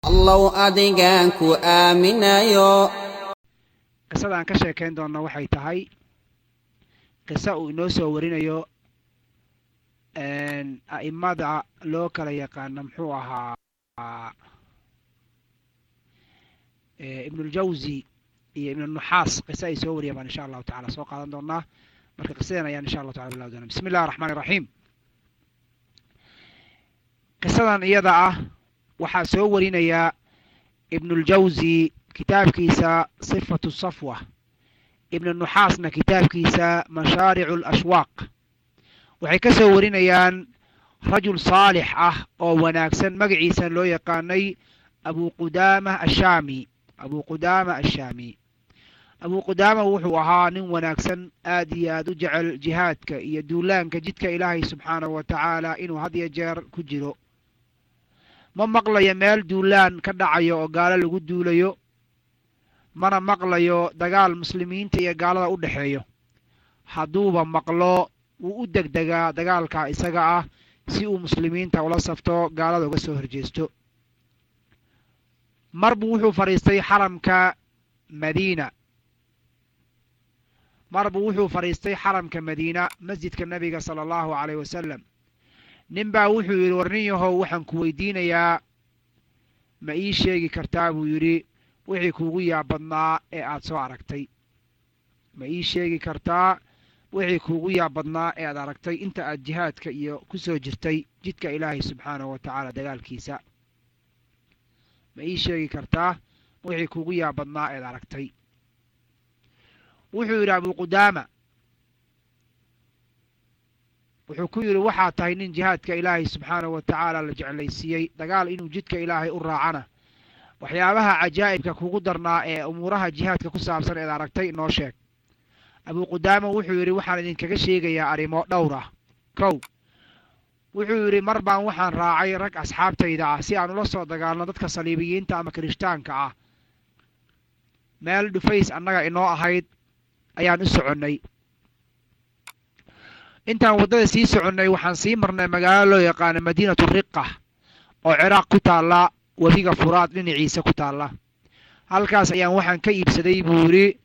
allow adigaan ku aaminayo. qisadaan ka sheekayn doonna waxay tahay qisa uu inoo soo warinayo a'immada loo kala yaqaano muxuu ahaa ibnuljawsi iyo ibnunuxaas qisa ay soo wariyaan baan insha allahu tacala soo qaadan doonaa. marka qisadan ayaan insha allahu tacala bilawi doonaa. bismi illahi raxmaani iraxiim. qisadan iyada ah waxaa soo warinaya ibnuljawsi kitaabkiisa sifatu safwa, ibnunuxaasna kitaabkiisa mashaaricu lashwaaq. waxay ka soo warinayaan rajul saalix ah oo wanaagsan, magaciisa loo yaqaanay abu qudaama ashaami. abu qudaama wuxuu ahaa nin wanaagsan, aad iyo aad u jecel jihaadka iyo duulaanka jidka ilaahay subxaanahu wa tacaala inuu had iyo jeer ku jiro. ma maqlayo meel duulaan ka dhacayo oo gaalo lagu duulayo, mana maqlayo dagaal muslimiinta iyo gaalada u dhexeeyo. hadduuba maqlo wuu u degdegaa dagaalka isaga ah si uu muslimiinta ula safto, gaalada uga soo horjeesto. mar buu wuxuu fadhiistay xaramka madiina, masjidka nebiga sala allahu calayh wasalam. nin baa wuxuu yidhi, war nin yahow waxaan ku weydiinayaa, ma ii sheegi kartaa buu yidhi wixii kuugu yaabadnaa ee aad soo aragtay. ma ii sheegi kartaa wixii kuugu yaabadnaa ee aad aragtay inta aad jihaadka iyo ku soo jirtay jidka ilaahay subxaanahu wa tacaala dagaalkiisa. ma ii sheegi kartaa wixii kuugu yaabadnaa eed aragtay. wuxuu yidhi abu qudaama, wuxuu ku yidhi waxaa tahay nin jihaadka ilaahay subxaanahu wa tacaala la jeclaysiiyey, dagaal inuu jidka ilaahay u raacana waxyaabaha cajaa'ibka kugu darnaa ee umuuraha jihaadka ku saabsan eed aragtay noo sheeg. abu qudaama wuxuu yidhi waxaan idinkaga sheegayaa arrimo dhowr ah. kow, wuxuu yidhi mar baan waxaan raacay rag asxaabtayda ah si aan ula soo dagaalno dadka saliibiyiinta ama kirishtaanka ah. meel dhufays annaga inoo ahayd ayaan u soconnay. intaan waddada sii soconnay waxaan sii marnay magaalo loo yaqaano madiinatu riqa oo ciraaq ku taalla, webiga furaad dhinaciisa ku taalla. halkaas ayaan waxaan ka iibsaday buu yidhi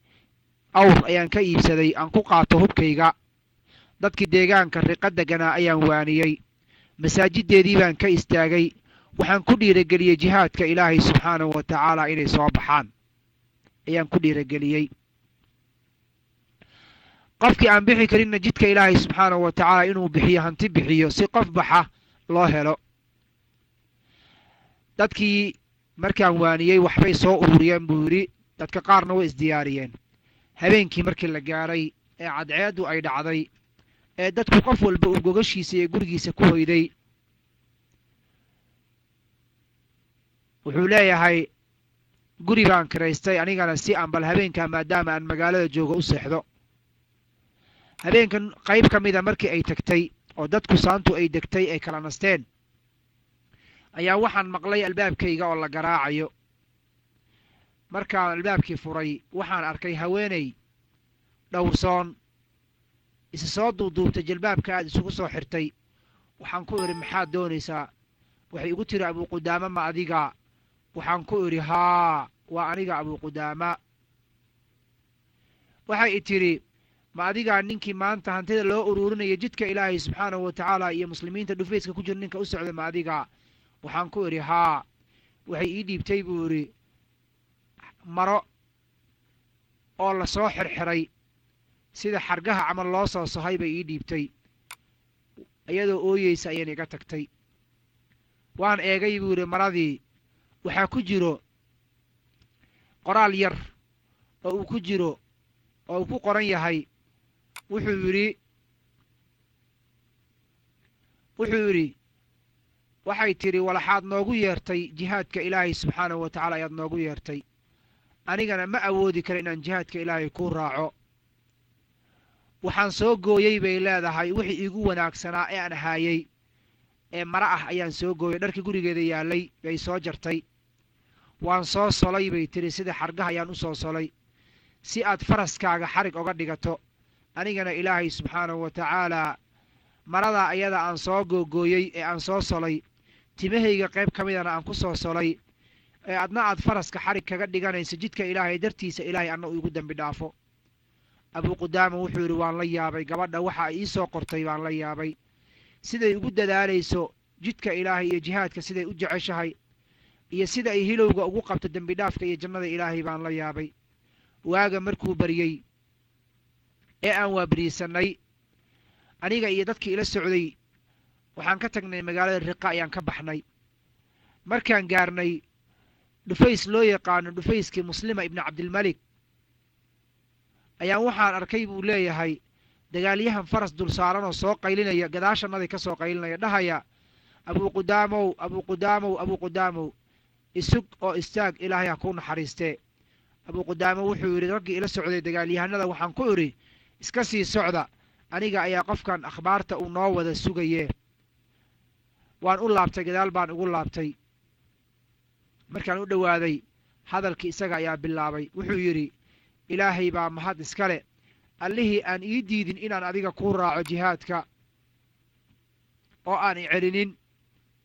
awr ayaan ka iibsaday aan ku qaato hubkayga. dadkii deegaanka riqa deganaa ayaan waaniyey, masaajiddeedii baan ka istaagay, waxaan ku dhiirageliyey jihaadka ilaahay subxaanahu wa tacaala inay soo baxaan ayaan ku dhiirageliyey. qofkii aan bixi karinna jidka ilaahay subxaanahu wa tacaala inuu bixiyo, hanti bixiyo si qof baxa loo helo. dadkii markaan waaniyey waxbay soo ururiyeen buu yidhi, dadka qaarna way isdiyaariyeen. habeenkii markii la gaaray ee cadceeddu ay dhacday ee dadku qof walba uu gogashiisa iyo gurigiisa ku hoyday, wuxuu leeyahay guri baan kiraystay anigana si aan bal habeenkaa maadaama aan magaalada joogo u seexdo. habeenkan qayb ka mida markii ay tagtay oo dadku saantu ay degtay ay kala nasteen, ayaa waxaan maqlay albaabkayga oo la garaacayo. markaan albaabkii furay waxaan arkay haweeney dhowrsoon isa soo duuduubtay, jilbaabka aad isugu soo xirtay. waxaan ku idhi maxaad doonaysaa? waxay igu tiri abu qudaama ma adiga? waxaan ku idhi haa waa aniga abu qudaama. waxay i tidhi ma adigaa ninkii maanta hantida loo ururinaya jidka ilaahay subxaanahu wa tacaala iyo muslimiinta dhufayska ku jira ninka u socda ma adiga? waxaan ku idhi haa. waxay ii dhiibtay buu idhi maro oo la soo xirxiray sida xargaha camal loo soo sohay bay ii dhiibtay. iyadoo ooyeysa ayaan iga tagtay. waan eegay buu yidhi maradii, waxaa ku jiro qoraal yar oo uu ku qoran yahay. wuxuu yidhi waxay tidhi walaxaad noogu yeertay jihaadka ilaahay subxaanahu wa tacaala ayaad noogu yeertay, anigana ma awoodi karo inaan jihaadka ilaahay kuu raaco. waxaan soo gooyey bay leedahay wixii iigu wanaagsanaa ee aan haayey ee mara ah ayaan soo gooyey. dharkii gurigeeda yaallay bay soo jartay, waan soo solay bay tidhi, sida xargaha ayaan u soo solay si aad faraskaaga xarig oga dhigato. anigana ilaahay subxaanahu wa tacaalaa maradaa ayada aan soo googooyey ee aan soo solay, timahayga qayb ka midana aan ku soo solay, adna aad faraska xarig kaga dhiganayso jidka ilaahay dartiisa ilaahay anna uu igu dembi dhaafo. Abu Qudaama wuxuu yidhi waan la yaabay, gabadha waxa ay ii soo qortay baan la yaabay, siday ugu dadaalayso jidka ilaahay iyo jihaadka siday u jeceshahay iyo sida ay hilowga ugu qabto dembi dhaafka iyo jannada ilaahay baan la yaabay. waaga markuu baryey ee aan waabariisanay aniga iyo dadkii ila socday waxaan ka tagnay magaalada Riqa ayaan ka baxnay. markaan gaarnay dhufays loo yaqaano dhufayskii Muslima ibn Cabdilmalik ayaan waxaan arkay buu leeyahay dagaalyahan faras dul saaran oo soo qaylinaya, gadaashanaday ka soo qaylinaya, dhahaya Abu Qudaamow, Abu Qudaamow, Abu Qudaamow, isug oo istaag, ilaahay ha kuu naxariistee. Abu Qudaama wuxuu yidhi raggii ila socday dagaalyahanada waxaan ku idhi iska sii socda, aniga ayaa qofkan akhbaarta uu noo wada sugayee. waan u laabtay, gadaal baan ugu laabtay. markaan u dhowaaday hadalkii isaga ayaa bilaabay. wuxuu yidhi ilaahay baa mahad iskale, allihii aan ii diidin inaan adiga kuu raaco jihaadka oo aan i celinin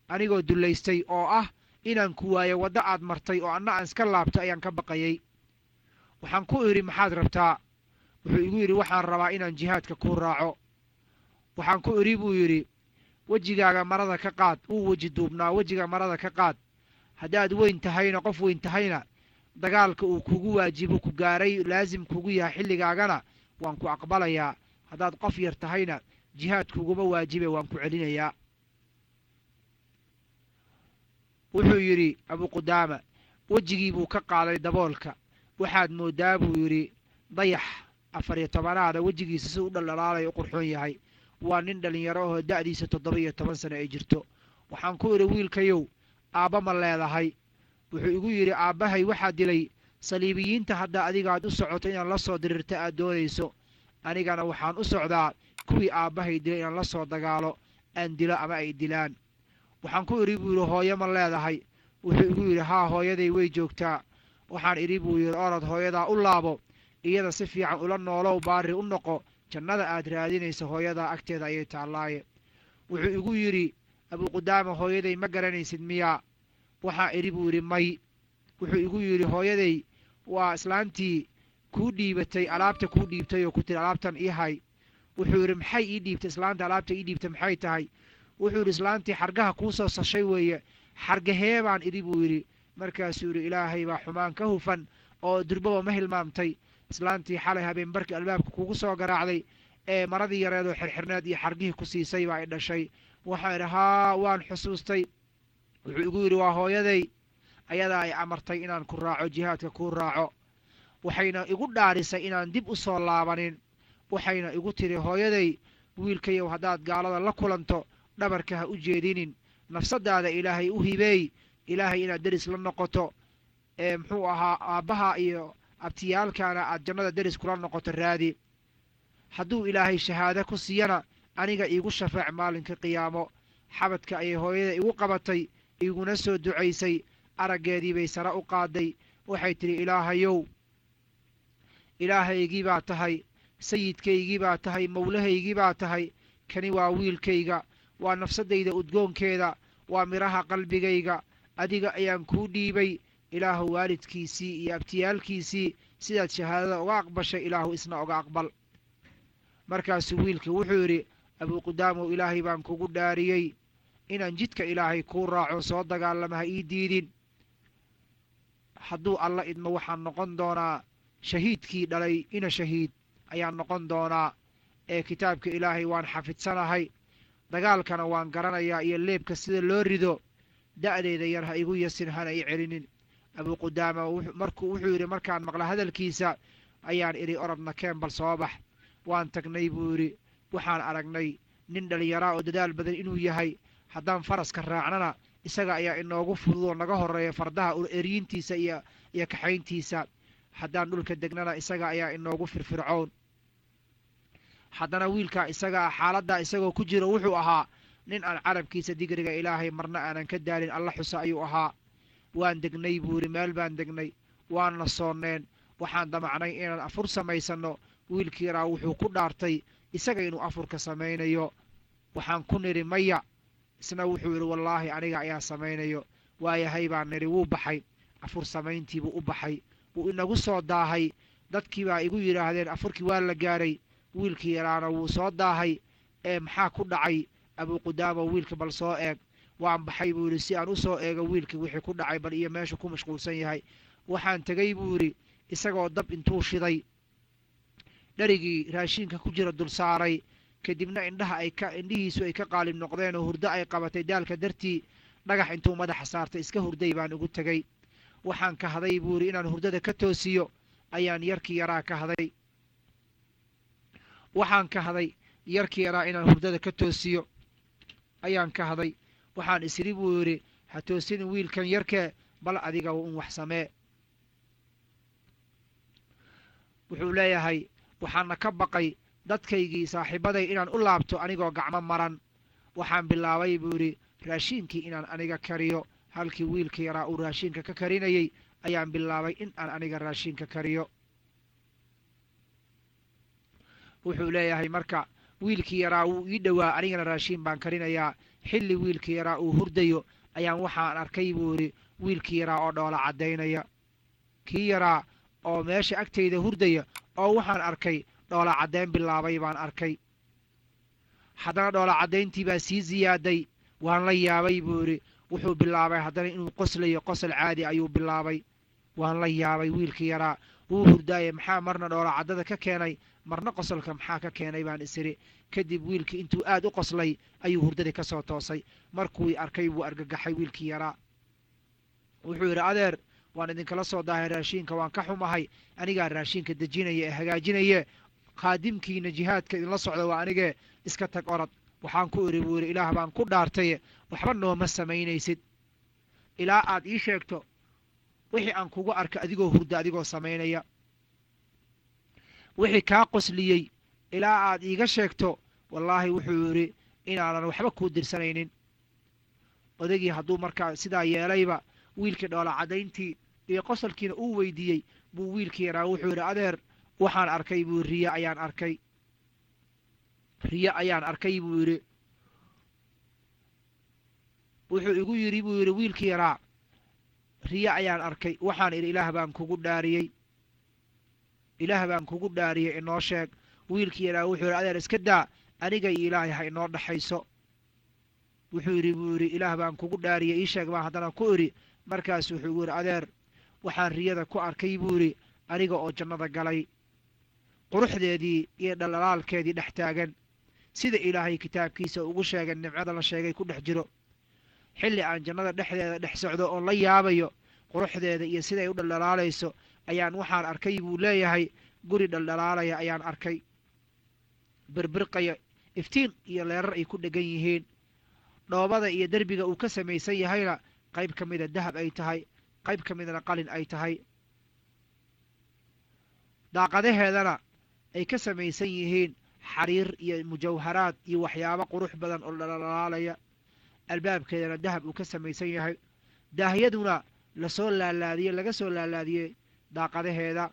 anigoo dullaystay oo ah inaan ku waayo waddo aad martay oo anna aan iska laabto ayaan ka baqayay. waxaan ku idhi maxaad rabtaa? wuxuu igu yidhi waxaan rabaa inaan jihaadka kuu raaco. waxaan ku idhi buu yidhi wejigaaga marada ka qaad. wuu weji duubnaa, wejiga marada ka qaad. haddaad weyn tahayna qof weyn tahayna dagaalka uu kugu waajibo ku gaaray laasim kugu yahay xilligaagana waan ku aqbalayaa. haddaad qof yar tahayna jihaad kuguma waajibe waan ku celinayaa. wuxuu yidhi Abu Qudaama wejigii buu ka qaaday daboolka, waxaad mooddaa buu yidhi dayax 14aada wejigiisa si u dhaldhalaalaya u qurxoon yahay. waa nin dhallinyaro oo da'diisa 17 sano ay jirto. waxaan ku idhi wiilkayow aabba ma leedahay? wuxuu igu yidhi aabbahay waxaa dilay saliibiyiinta, hadda adigaad u socoto inaad la soo dirirta aad doonayso, anigana waxaan u socdaa kuwii aabbahay dilay inaan la soo dagaalo, aan dilo ama ay dilaan. waxaan ku idhi buu yidhi hooyo ma leedahay? wuxuu igu yidhi haa, hooyaday way joogtaa. waxaan idhi buu yidhi orod hooyadaa u laabo, iyada si fiican ula noolow, baari u noqo, jannada aad raadinayso hooyadaa agteeda ayay taallaaye. wuxuu igu yidhi Abu Qudaama hooyaday ma garanaysid miyaa? waxaan idhi buu yidhi may. wuxuu igu yidhi hooyaday waa islaantii kuu dhiibatay, alaabta kuu dhiibtay oo ku tiri alaabtan ii hay. wuxuu yidhi maxay ii dhiibtay islaanta? alaabta ii dhiibtay maxay tahay? wuxuu yidhi islaantii xargaha kuu soo sashay weeye. xargahee baan idhi buu yidhi. markaasuu yidhi ilaahay baa xumaan ka hufan oo durbaba ma hilmaamtay. islaantii xalay habeenbarkii albaabka kugu soo garaacday ee maradii yareed oo xirxirneed iyo xargihii ku siisay baa i dhashay. waxaan idhi haa, waan xusuustay. wuxuu igu yidhi waa hooyaday, ayadaa ay amartay inaan ku raaco, jihaadka kuu raaco. waxayna igu dhaarisay inaan dib u soo laabanin. waxayna igu tiri hooyaday wiilkayow haddaad gaalada la kulanto dhabarka ha u jeedinin, nafsadaada ilaahay u hibeey, ilaahay inaad deris la noqoto, muxuu ahaa aabbaha iyo abtiyaalkaana aad jannada deris kula noqoto raadi. hadduu ilaahay shahaado ku siiyana aniga iigu shafaac maalinka qiyaamo. xabadka ayay hooyada igu qabatay, iguna soo ducaysay. araggeedii bay sare u qaaday. waxay tidhi ilaahayow, ilaahaygii baa tahay, sayidkaygii baa tahay, mawlahaygii baa tahay. kani waa wiilkayga, waa nafsadayda udgoonkeeda, waa midhaha qalbigayga. adiga ayaan kuu dhiibay. ilaahu waalidkiisii iyo abtiyaalkiisii sidaad shahaadada uga aqbashay ilaahu isna uga aqbal. markaasuu wiilkii wuxuu yidhi Abu Qudaamow ilaahay baan kugu dhaariyey inaan jidka ilaahay kuu raaco, soo dagaalama ha ii diidin. hadduu alla idmo waxaan noqon doonaa shahiidkii dhalay ina shahiid ayaan noqon doonaa. ee kitaabka ilaahay waan xafidsanahay, dagaalkana waan garanayaa iyo leebka sida loo rido. da'deyda yar ha igu yasin, hana ii celinin. Abu Qudaama wuxuu yidhi markaan maqla hadalkiisa ayaan idhi orodna keen bal soo bax. waan tagnay buu yidhi. waxaan aragnay nin dhallinyaraa oo dadaal badan inuu yahay. haddaan faraska raacnana isaga ayaa inoogu fudud oo naga horreeya fardaha eryiintiisa iyo kaxayntiisa. haddaan dhulka degnana isaga ayaa inoogu firfircoon. haddana wiilkaa isaga ah xaaladdaa isagoo ku jiro wuxuu ahaa nin aan carabkiisa digriga ilaahay marna aanan ka daalin, alla xusa ayuu ahaa. waan degnay buu yidhi, meel baan degnay, waanna soonneen. waxaan damacnay inaan afur samaysanno. wiilkii yaraa wuxuu ku dhaartay isaga inuu afurka samaynayo. waxaan ku nidhi maya. isna wuxuu yidhi wallaahi aniga ayaa samaynayo. waayahay baan nidhi. wuu baxay. afur samayntiibuu u baxay wuu inagu soo daahay dadkii baa igu yidhaahdeen afurkii waa la gaaray wiilkii yaraana wuu soo daahay ee maxaa ku dhacay abuuqudaama wiilka bal soo eeg waan baxay buu yidhi si aan u soo eego wiilkii wixii ku dhacay bal iyo meeshu ku mashquulsan yahay waxaan tegey buu yidhi isagoo dab intuu shiday dherigii raashinka ku jira dul saaray kadibna indhihiisu ay ka qaalib noqdeen oo hurdo ay qabatay daalka dartii dhagax intuu madaxa saartay iska hurday baan ugu tegey waxaan kahday buu yidhi inaan hurdada ka toosiyo ayaan yarkii yaraa kahday waxaan kahday yarkii yaraa inaan hurdada ka toosiyo ayaan kahday waxaan isiri buu yidhi ha toosinin wiilkan yarkee bal adiga un wax samee wuxuu leeyahay waxaana ka baqay dadkaygii saaxiibaday inaan u laabto anigoo gacmo maran waxaan bilaabay buu yidhi raashiinkii inaan aniga kariyo halkii wiilkii yaraa uu raashiinka ka karinayey ayaan bilaabay in aan aniga raashiinka kariyo wuxuu leeyahay marka wiilkii yaraa wuu ii dhowaa anigana raashiin baan karinayaa xilli wiilkii yaraa uu hurdayo ayaan waxaan arkay buu yidhi wiilkii yaraa oo dhoola caddaynaya kii yaraa oo meesha agtayda hurdaya oo waxaan arkay dhoola caddayn bilaabay baan arkay haddana dhoola caddayntii baa sii ziyaaday waan la yaabay buu yidhi wuxuu bilaabay haddana inuu qoslayo qosol caadi ayuu bilaabay waan la yaabay wiilkii yaraa wuu hurdaaye maxaa marna dhoola caddada ka keenay marna qosolka maxaa ka keenay baan isiri kadib wiilkii intuu aad u qoslay ayuu hurdadii ka soo toosay markuu arkay wuu argagaxay wiilkii yaraa wuxuu yidhi adeer waan idinkala soo daahay raashiinka waan ka xumahay anigaa raashiinka dejinaya ee hagaajinaye khaadimkiina jihaadka idinla socda waa anigee iska tag orod waxaan ku idhi buu yidhi ilaah baan ku dhaartaye waxba nooma samaynaysid ilaa aad ii sheegto wixii aan kugu arka adigoo hurda adigoo samaynaya wixii kaa qosliyey ilaa aad iiga sheegto wallaahi wuxuu yidhi inaanan waxba kuu dirsanaynin odagii hadduu markaa sidaa yeelayba wiilkii dhoola caddayntii iyo qosolkiina uu weydiiyey buu wiilkii yaraa wuxuu yidhi adeer waxaan arkay buu riye ayaan arkay buu yidhi wuxuu igu yidhi buu yidhi wiilkii yaraa riye ayaan arkay waxaan idhi ilaah baan kugu dhaariyey inoo sheeg wiilkii yaraa wuxuu yidhi adeer iska daa aniga iyo ilaahay ha inoo dhaxayso wuxuu yidhi buu yidhi ilaah baan kugu dhaariyey ii sheeg baan haddana ku idhi markaas wuxuu igu yidhi adeer waxaan riyada ku arkay buu yidhi aniga oo jannada galay quruxdeedii iyo dhalaalkeedii dhex taagan sida ilaahay kitaabkiisa ugu sheegay nimcada la sheegay ku dhex jiro xilli aan jannada dhexdeeda dhex socdo oo la yaabayo quruxdeeda iyo siday u dhaldhalaalayso ayaan waxaan arkay buu leeyahay guri dhaldhalaalaya ayaan arkay birbirqaya iftiin iyo leerar ay ku dhegan yihiin dhoobada iyo derbiga uu ka samaysan yahayna qayb ka mida dahab ay tahay qayb ka midna qalin ay tahay daaqadaheedana ay ka samaysan yihiin xariir iyo mujawharaad iyo waxyaabo qurux badan oo dhaldhalaalaya albaabkeedana dahab uu ka samaysan yahay daahyaduna laga soo laalaadiyey daaqadaheeda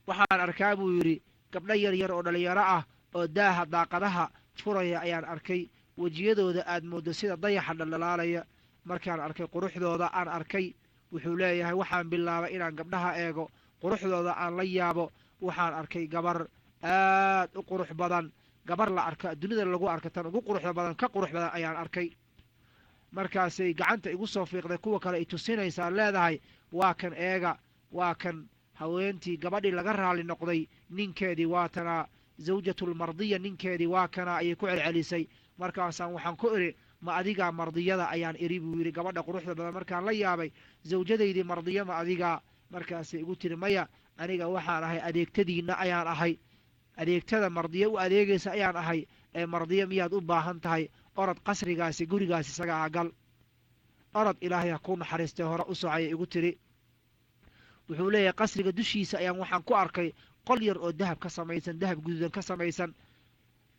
waxaan arkaa buu yidhi gabdho yar yar oo dhalinyaro ah oo daaha daaqadaha furaya ayaan arkay wejiyadooda aad mooddo sida dayaxa dhaldhalaalaya markaan arkay quruxdooda aan arkay wuxuu leeyahay waxaan bilaabay inaan gabdhaha eego quruxdooda aan la yaabo waxaan arkay gabar aad u qurux badan gabar la arka dunida lagu arka tan ugu quruxda badan ka qurux badan ayaan arkay markaasay gacanta igu soo fiiqday kuwa kale ay tusinaysaa leedahay waa kan eega waa kan haweentii gabadhii laga raali noqday ninkeedii waa tanaa zawjatulmardiya ninkeedii waa kanaa ayay ku celcelisay markaasaan waxaan ku idhi ma adigaa mardiyada ayaan idhi buu yidhi gabadha quruxda badan markaan la yaabay zawjadaydii mardiya ma adigaa markaasay igu tiri maya aniga waxaan ahay adeegtadiinna ayaan ahay adeegtada mardiya u adeegaysa ayaan ahay ee mardiya miyaad u baahan tahay orod qasrigaasi gurigaasi isaga ah gal orod ilaahay ha kuu naxariistay hore u socaya igu tiri wuxuu leeyahay qasriga dushiisa ayaan waxaan ku arkay qol yar oo dahab ka samaysan dahab guduudan ka samaysan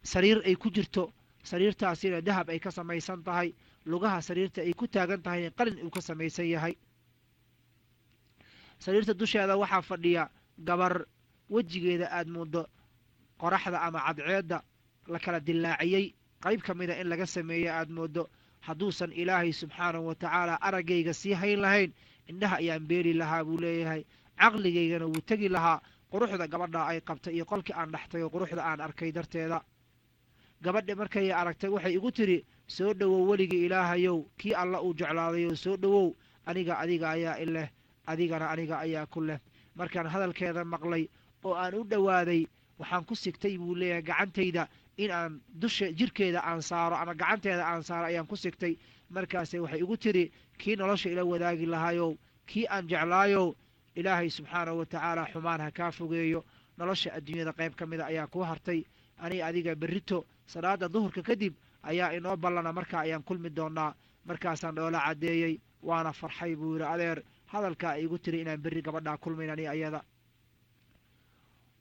sariir ay ku jirto sariirtaasina dahab ay ka samaysan tahay lugaha sariirta ay ku taagan tahay qalin uu ka samaysan yahay sariirta dusheeda waxaa fadhiya gabar wejigeeda aad muddo qoraxda ama cadceedda la kala dilaaciyey qayb ka mida in laga sameeyo aad mooddo hadduusan ilaahay subxaanahu wa tacaala araggayga sii hayn lahayn indhaha ayaan beeli lahaa buu leeyahay caqligaygana wuu tegi lahaa quruxda gabadha ay qabtay iyo qolkii aan dhaxtay oo quruxda aan arkay darteeda gabadha markay aragtay waxay igu tiri soo dhowow weligii ilaahayow kii alla uu jeclaadayow soo dhowow aniga adiga ayaa ileh adigana aniga ayaa ku leh markaan hadalkeeda maqlay oo aan u dhowaaday waxaan ku sigtay buu leeyahay gacantayda in aan dusha jirkeeda aan saaro ama gacanteeda aan saaro ayaan ku sigtay markaase waxay igu tiri kii nolosha ila wadaagi lahayow kii aan jeclaayow ilaahay subxaanahu wa tacaala xumaan ha kaa fogeeyo nolosha adduunyada qayb ka mida ayaa kuu hartay ani adiga berrito salaada duhurka kadib ayaa inoo ballana markaa ayaan kulmi doonaa markaasaan dhoola caddeeyey waana farxay buu yidhi adeer hadalkaa igu tiri inaan berri gabadhaa kulmayn ani ayada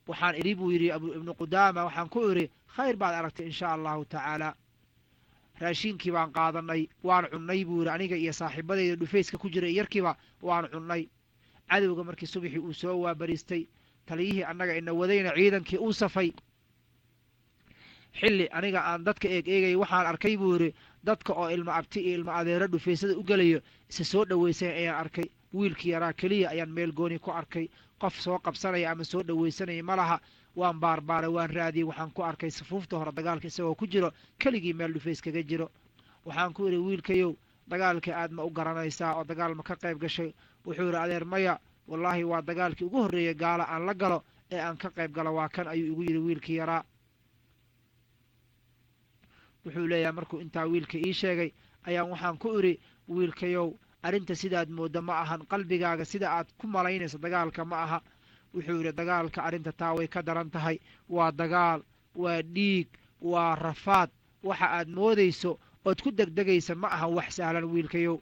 waxaan idhi buu yidhi ibnu qudaama waxaan ku idhi khayr baad aragtay inshaa allahu tacaala raashiinkii baan qaadanay waan cunnay buu yidhi aniga iyo saaxiibadayda dhufayska ku jiray yarkiiba waan cunnay cadowga markii subaxii uu soo waabariistay taliyihii annaga ina wadayna ciidankii uu safay xilli aniga aan dadka eegayay waxaan arkay buu yidhi dadka oo ilma abti iyo ilma adeero dhufaysada u gelayo isa soo dhowaysay ayaan arkay wiilkii yaraa keliya ayaan meel gooni ku arkay qof soo qabsanaya ama soo dhowaysanaya ma laha waan baarbaaray waan raadiyey waxaan ku arkay safuufta hore dagaalka isagoo ku jiro keligii meel dhufays kaga jiro waxaan ku idhi wiilkayow dagaalka aad ma u garanaysaa oo dagaal ma ka qayb gashay wuxuu yidhi adeer maya wallaahi waa dagaalkii ugu horreeyey gaala aan la galo ee aan ka qayb galo waa kan ayuu igu yidhi wiilkii yaraa wuxuu leeyahay markuu intaa wiilka ii sheegay ayaan waxaan ku idhi wiilkayow arrinta sidaad moodda ma ahan qalbigaaga sida aad ku malaynayso dagaalka ma aha wuxuu yidhi dagaalka arrinta taa way ka daran tahay waa dagaal waa dhiig waa rafaad waxa aad moodayso ood ku degdegaysa ma ahan wax sahlan wiilkayow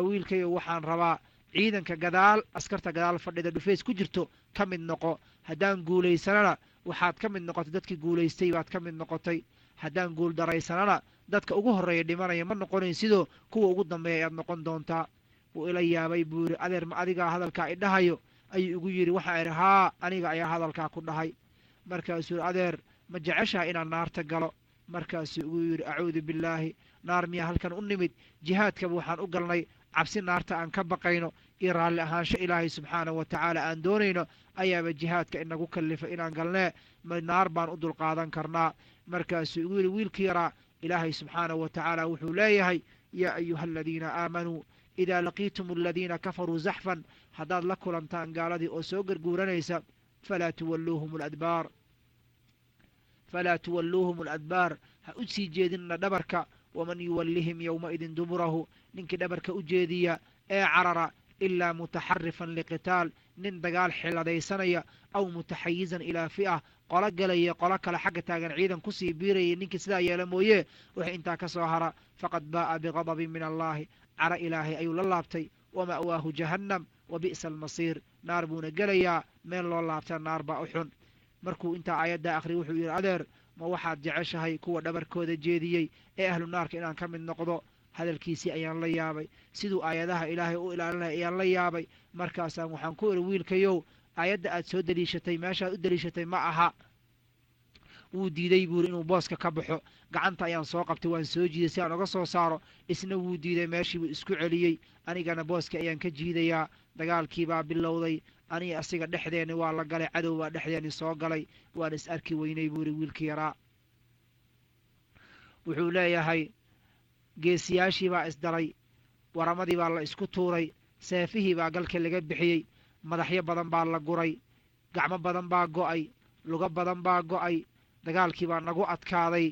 wiilkayow waxaan rabaa ciidanka gadaal askarta gadaal fadhida dhufays ku jirto ka mid noqo haddaan guulaysanana waxaad ka mid noqotay dadkii guulaystay baad ka mid noqotay haddaan guul daraysanana dadka ugu horreeya dhimanaya ma noqonayn sidoo kuwa ugu dambeeya ayaad noqon doontaa wuu ila yaabay buu yidhi adeer ma adigaa hadalkaa i dhahayo ayuu igu yidhi waxaan idhi haa aniga ayaa hadalkaa ku dhahay markaasuu yidhi adeer ma jeceshaha inaan naarta galo markaasuu igu yidhi acuudu billaahi naar miyaa halkan u nimid jihaadkaba waxaan u galnay cabsi naarta aan ka baqayno iyo raalli ahaansho ilaahay subxaanahu wa tacaala aan doonayno ayaaba jihaadka inagu kallifay inaan galnee ma naar baan u dulqaadan karnaa markaasuu igu yidhi wiilkii yaraa ilaahay subxaanahu wa tacaala wuxuu leeyahay yaa ayuha aladiina aamanuu idaa laqiitum aladiina kafaruu zaxfan haddaad la kulantaan gaaladii oo soo garguuranaysa falaa tuwalluuhum aladbaar ha u sii jeedinna dhabarka waman yuwallihim yowmaidin duburahu ninkii dhabarka u jeediya ee carara ilaa mutaxarifan liqitaal nin dagaal xiladaysanaya aw mutaxayizan ilaa fi'ah qolo galaya qolo kale xagga taagan ciidan kusii biirayay ninkii sidaa yeela mooye wixii intaa ka soo hara faqad baa'a biqadabin min allaahi cara ilaahay ayuu la laabtay wama'waahu jahannam wa bi'sa almasiir naar buuna gelayaa meel loo laabtaa naar baa u xun markuu intaa aayaddaa akhriya wuxuu yidhi adeer ma waxaad jeceshahay kuwa dhabarkooda jeediyey ee ahlu naarka inaan ka mid noqdo hadalkiisii ayaan la yaabay siduu aayadaha ilaahay u ilaalinaya ayaan la yaabay markaasaan waxaan ku idhi wiilkayow aayadda aad soo deliishatay meeshaad u deliishatay ma aha wuu diiday buuri inuu booska ka baxo gacanta ayaan soo qabtay waan soo jiiday si aan uga soo saaro isna wuu diiday meeshiibuu isku celiyey anigana booska ayaan ka jiidayaa dagaalkiibaa bilowday aniga asiga dhexdeenni waa la galay cadow baa dhexdeenni soo galay waan is arki weynay buuri wiilkii yaraa wuxuu leeyahay geesiyaashii baa isdalay waramadii baa la isku tuuray seefihii baa galka laga bixiyey madaxyo badan baa la guray gacmo badan baa go'ay lugo badan baa go'ay dagaalkii baa nagu adkaaday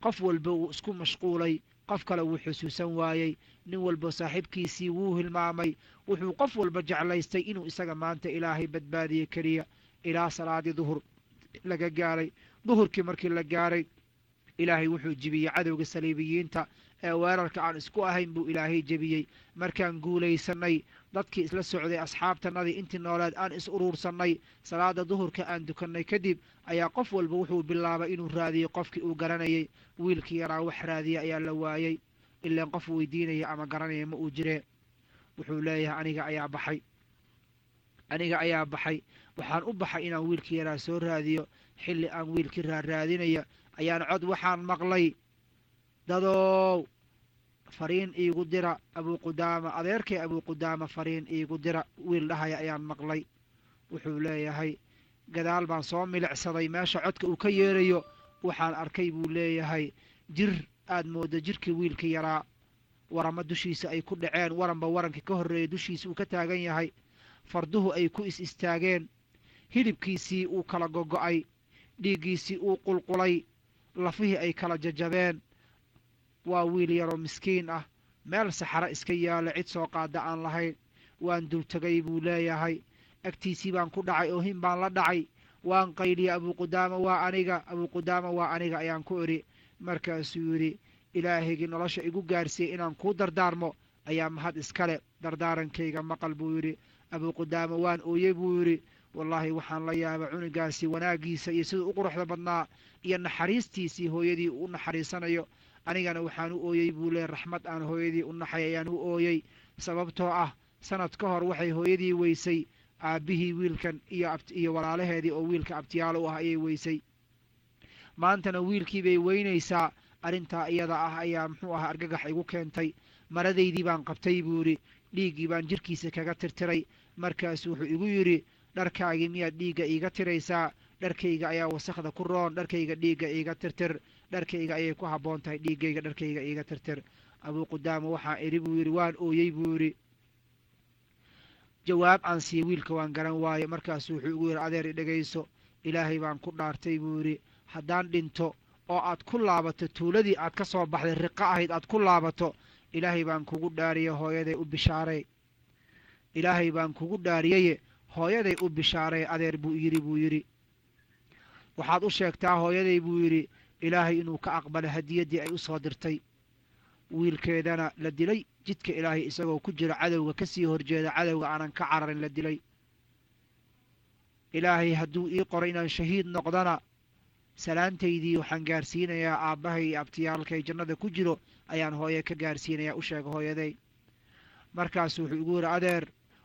qof walba wuu isku mashquulay qof kale wuu xusuusan waayey nin walba saaxiibkiisii wuu hilmaamay wuxuu qof walba jeclaystay inuu isaga maanta ilaahay badbaadiye keliya ilaa salaadii duhur laga gaaray duhurkii markii la gaaray ilaahay wuxuu jebiyey cadowga saliibiyiinta ee weerarka aan isku ahayn buu ilaahay jebiyey markaan guulaysannay dadkii isla socday asxaabtannadii intii nooleed aan is uruursannay salaada duhurka aan dukannay kadib ayaa qof walba wuxuu bilaabay inuu raadiyo qofkii uu garanayay wiilkii yaraa wax raadiya ayaa la waayey ilaan qof weydiinaya ama garanaya ma uu jiree wuxuu leeyahay aniga ayaa baxay waxaan u baxay inaan wiilkii yaraa soo raadiyo xilli aan wiilkii raadinaya ayaan cod waxaan maqlay dadow fariin iigu dira abuu qudaama adeerkay abuu qudaama fariin iigu dira wiil dhahaya ayaan maqlay wuxuu leeyahay gadaal baan soo milicsaday meesha codka uu ka yeerayo waxaan arkay buu leeyahay jir aad mooddo jirkii wiilka yaraa waramo dushiisa ay ku dhaceen waranba warankii ka horreeyay dushiisa uu ka taagan yahay farduhu ay ku is-istaageen hilibkiisii uu kala gogo'ay dhiiggiisii uu qulqulay lafihii ay kala jajabeen waa wiil yaroo miskiin ah meel saxaro iska yaala cid soo qaada aan lahayn waan dultegay buu leeyahay agtiisii baan ku dhacay oohin baan la dhacay waan qayliyey abuu qudaama waa aniga ayaan ku idhi markaasuu yidhi ilaahaygii nolosha igu gaarsiiyey inaan kuu dardaarmo ayaa mahad iskale dardaarankayga maqal buu yidhi abuu qudaama waan ooyey buu yidhi wallaahi waxaan la yaaba cunugaasi wanaaggiisa iyo siduu u quruxda badnaa iyo naxariistiisii hooyadii u naxariisanayo anigana waxaan u ooyey buu leey raxmad aan hooyadii u naxay ayaan u ooyey sababtoo ah sanad ka hor waxay hooyadii weysay aabbihii wiilkan iyo walaalaheedii oo wiilka abtiyaalo u ah ayay weysay maantana wiilkii bay weynaysaa arrintaa iyada ah ayaa muxuu ahaa argagax igu keentay maradaydii baan qabtay buu yidhi dhiiggii baan jirkiisa kaga tirtiray markaasu wuxuu igu yidhi dharkaagii miyaad dhiigga iiga tiraysaa dharkayga ayaa wasakhda ku roon dharkayga dhiigga iiga tirtir dharkayga ayay ku habboon tahay dhiiggayga dharkayga iiga tirtir abuu qudaama waxaa idhi buu yidhi waan ooyey buu yidhi jawaab aan siiye wiilka waan garan waaye markaasu wuxuu igu yidhi adeer idhegayso ilaahay baan ku dhaartay buu yidhi haddaan dhinto oo aad ku laabato tuuladii aad ka soo baxday riqo ahayd aad ku laabato ilaahay baan kugu dhaariye hooyaday u bishaaray ilaahay baan kugu dhaariyeye hooyaday u bishaaray adeer buu yidhi waxaad u sheegtaa hooyaday buu yidhi ilaahay inuu ka aqbalo hadiyaddii ay u soo dirtay wiilkeedana la dilay jidka ilaahay isagoo ku jira cadowga ka sii horjeeda cadowga aanan ka cararin la dilay ilaahay hadduu ii qoray inaan shahiid noqdana salaantaydii waxaan gaarsiinayaa aabbahay iyo abtiyaalkay jannada ku jiro ayaan hooye ka gaarsiinayaa u sheega hooyaday markaasu wuxuu igu yidhi adeer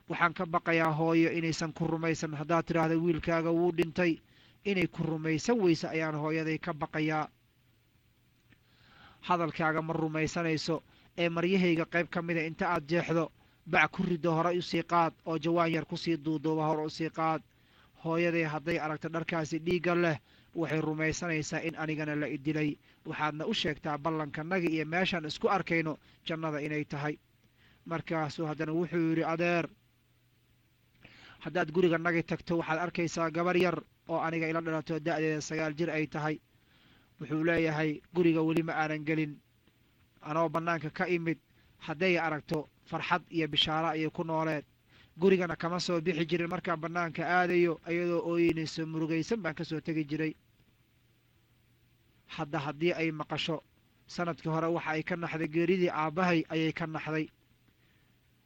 waxaan ka baqayaa hooyo inaysan ku rumaysan haddaad tidhaahda wiilkaaga wuu dhintay inay ku rumaysan weysa ayaan hooyaday ka baqayaa hadalkaaga ma rumaysanayso ee maryahayga qayb ka mida inta aad jeexdo bac ku riddo hore usii qaad oo jawaan yar kusii duuduuba hore usii qaad hooyaday hadday aragto dharkaasi dhiigga leh waxay rumaysanaysaa in anigana la idilay waxaadna u sheegtaa ballankannaga iyo meeshaan isku arkayno jannada inay tahay markaasuu haddana wuxuu yidhi adeer haddaad guriganagi tagto waxaad arkaysaa gabar yar oo aniga ila dhalato da'deeda 9 jir ay tahay wuxuu leeyahay guriga weli ma aanan gelin anoo bannaanka ka imid hadday aragto farxad iyo bishaaro ayay ku nooleed gurigana kama soo bixi jirin markaan bannaanka aadayo iyadoo ooyeynayso murugaysan baan ka soo tegi jiray hadda haddii ay maqasho sanadkii hore waxa ay ka naxday geeridii aabbahay ayay ka naxday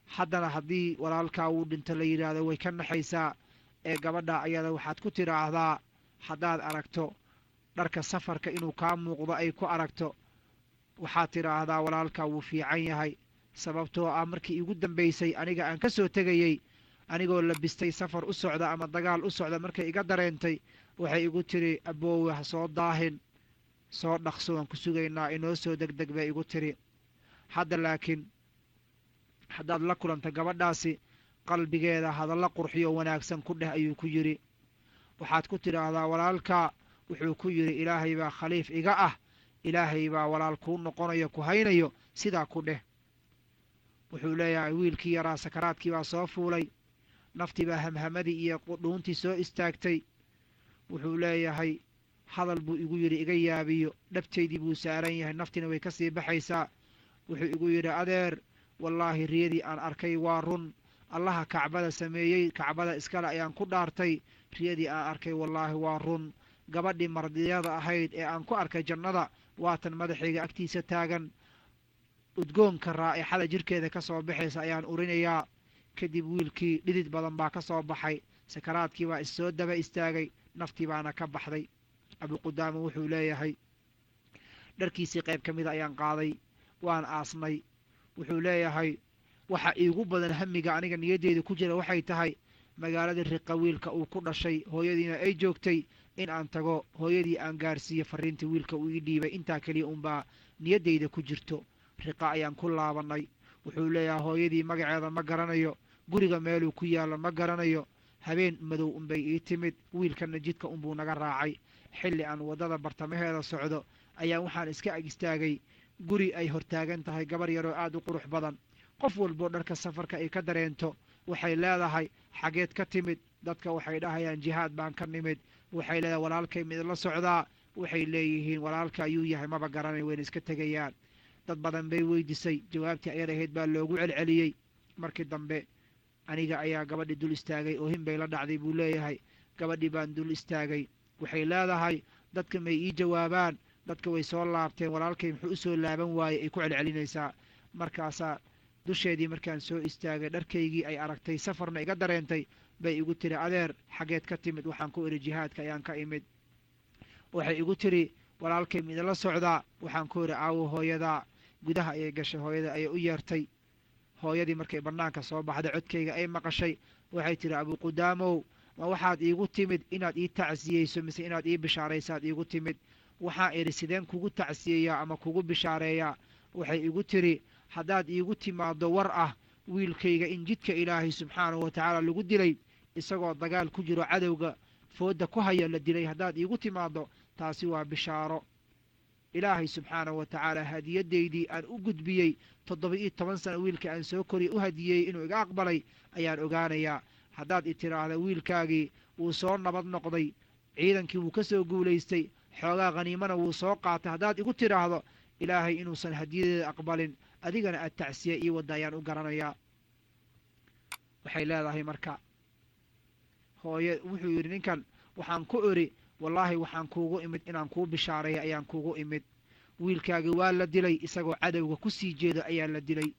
haddana haddii walaalkaa wuu dhinto la yidhaahdo way ka naxaysaa ee gabadha ayada waxaad ku tidhaahdaa haddaad aragto dharka safarka inuu kaa muuqdo ay ku aragto waxaad tidhaahdaa walaalkaa wuu fiican yahay sababtoo ah markii igu dambaysay aniga aan ka soo tegayey anigoo labistay safar u socda ama dagaal u socda markay iga dareentay waxay igu tidhi aboowe ha soo daahin soo dhaqso waan ku sugaynaa inoo soo degdeg bay igu tidhi hadda laakiin haddaad la kulanta gabadhaasi qalbigeeda hadalla qurxiyo wanaagsan ku dheh ayuu ku yidhi waxaad ku tidhaahdaa walaalkaa wuxuu ku yidhi ilaahay baa khaliif iga ah ilaahay baa walaal kuu noqonayo ku haynayo sidaa ku dheh wuxuu leeyahay wiilkii yaraa sakaraadkii baa soo fuulay naftii baa hamhamadii iyo dhuuntii soo istaagtay wuxuu leeyahay hadal buu igu yidhi iga yaabiyo dhabtaydii buu saaran yahay naftiina way ka sii baxaysaa wuxuu igu yidhi adeer wallaahi riyadii aan arkay waa run allaha kacbada sameeyey kacbada iskale ayaan ku dhaartay riyadii aan arkay wallaahi waa run gabadhii mardiyada ahayd ee aan ku arkay jannada waatan madaxayga agtiisa taagan udgoonka raa'ixada jirkeeda ka soo baxaysa ayaan urinayaa kadib wiilkii dhidid badan baa ka soo baxay sakaraadkii baa issoo daba istaagay naftii baana ka baxday abuqudaama wuxuu leeyahay dharkiisii qayb ka mida ayaan qaaday waan aasnay wuxuu leeyahay waxa iigu badan hamiga aniga niyaddeeda ku jira waxay tahay magaaladii riqa wiilka uu ku dhashay hooyadiina ay joogtay in aan tago hooyadii aan gaarsiiyo fariintii wiilka uu ii dhiibay intaa keliya unbaa niyaddayda ku jirto riqa ayaan ku laabanay wuxuu leeyahay hooyadii magaceeda ma garanayo guriga meeluu ku yaallo ma garanayo habeen madow unbay ii timid wiilkanna jidka unbuu naga raacay xilli aan waddada bartamaheeda socdo ayaa waxaan iska ag istaagay guri ay hortaagan tahay gabar yaroo aad u qurux badan qof walboo dharka safarka ay ka dareento waxay leedahay xageed ka timid dadka waxay dhahayaan jihaad baan ka nimid waxay leedahay walaalkay midla socdaa waxay leeyihiin walaalka ayuu yahay maba garanay wayna iska tegayaan dad badan bay weydiisay jawaabtii ayada ahayd baa loogu celceliyey markii dambe aniga ayaa gabadhii dul istaagay oo hinbay la dhacday buu leeyahay gabadhii baan dul istaagay waxay leedahay dadka may ii jawaabaan dadka way soo laabteen walaalkay muxuu u soo laaban waayey ay ku celcelinaysaa markaasaa dusheedii markaan soo istaagay dharkaygii ay aragtay safarna iga dareentay bay igu tiri adeer xaggeed ka timid waxaan ku idhi jihaadka ayaan ka imid waxay igu tiri walaalkay midala socdaa waxaan ku idhi aawo hooyadaa gudaha ayay gashay hooyada ayay u yeertay hooyadii markay bannaanka soo baxday codkayga ay maqashay waxay tihi abuqudaamow ma waxaad iigu timid inaad ii tacsiyeyso mise inaad ii bishaaraysaad iigu timid waxaan idhi sideen kugu tacsiyeeyaa ama kugu bishaareeyaa waxay igu tiri haddaad iigu timaaddo war ah wiilkayga in jidka ilaahay subxaanahu wa tacaala lagu dilay isagoo dagaal ku jiro cadowga foodda ku haya la dilay haddaad iigu timaaddo taasi waa bishaaro ilaahay subxaanahu wa tacaala hadiyaddaydii aan u gudbiyey 17 sano wiilka aan soo koriyey u hadiyey inuu iga aqbalay ayaan ogaanayaa haddaad i tiraahda wiilkaagii wuu soo nabad noqday ciidankii wuu ka soo guulaystay xoogaa khaniimana wuu soo qaatay haddaad igu tidhaahdo ilaahay inuusan hadiyadeeda aqbalin adigana aad tacsiye ii wadda ayaan u garanayaa waxay leedahay marka hooye wuxuu yidhi ninkan waxaan ku idhi wallaahi waxaan kuugu imid inaan kuu bishaareeya ayaan kuugu imid wiilkaagii waa la dilay isagoo cadowga ku sii jeedo ayaa la dilay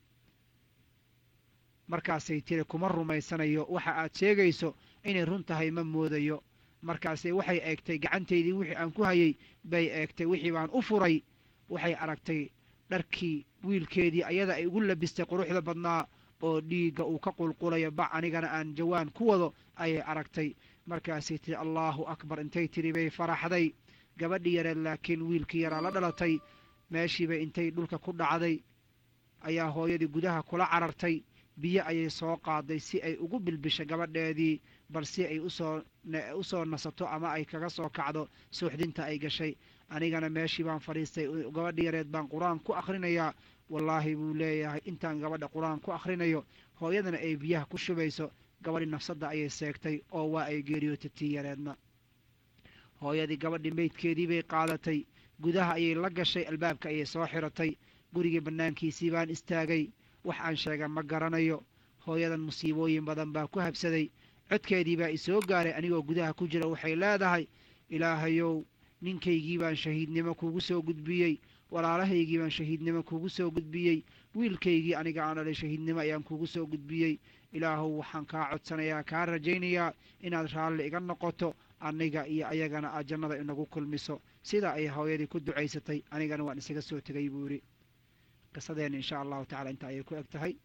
markaasay tiri kuma rumaysanayo waxa aad sheegayso inay run tahay ma moodayo markaasay waxay eegtay gacantaydii wixii aan ku hayay bay eegtay wixii baan u furay waxay aragtay dharkii wiilkeedii ayada ay ugu labistay quruxda badnaa oo dhiigga uu ka qulqulayo bac anigana aan jawaan ku wado ayay aragtay markaasay tiri allaahu akbar intay tiri bay faraxday gabadhii yareed laakiin wiilkii yaraa la dhalatay meeshiibay intay dhulka ku dhacday ayaa hooyadii gudaha kula carartay biyo ayay soo qaaday si ay ugu bilbisho gabadheedii bal si ay usoo nasato ama ay kaga soo kacdo suuxdinta ay gashay anigana meeshii baan fadhiistay gabadhi yareed baan qur-aan ku akhrinayaa wallaahi buu leeyahay intaan gabadha qur-aan ku akhrinayo hooyadana ay biyaha ku shubayso gabadhii nafsadda ayay seegtay oo waa ay geeriyootay tii yareedna hooyadii gabadhii meydkeedii bay qaadatay gudaha ayay la gashay albaabka ayay soo xiratay gurigii bannaankiisii baan istaagay wax aan sheega ma garanayo hooyadan musiibooyin badan baa ku habsaday codkeedii baa isoo gaaray anigoo gudaha ku jira waxay leedahay ilaahayow ninkaygii baan shahiidnimo kugu soo gudbiyey walaalahaygii baan shahiidnimo kugu soo gudbiyey wiilkaygii aniga aan dhalay shahiidnimo ayaan kugu soo gudbiyey ilaahow waxaan kaa codsanayaa kaa rajaynayaa inaad raalli iga noqoto aniga iyo ayagana aad jannada inagu kulmiso sidaa ay hooyadii ku ducaysatay anigana waan isaga soo tegay buu yidhi qisadeenna insha allahu tacala inta ayay ku eg tahay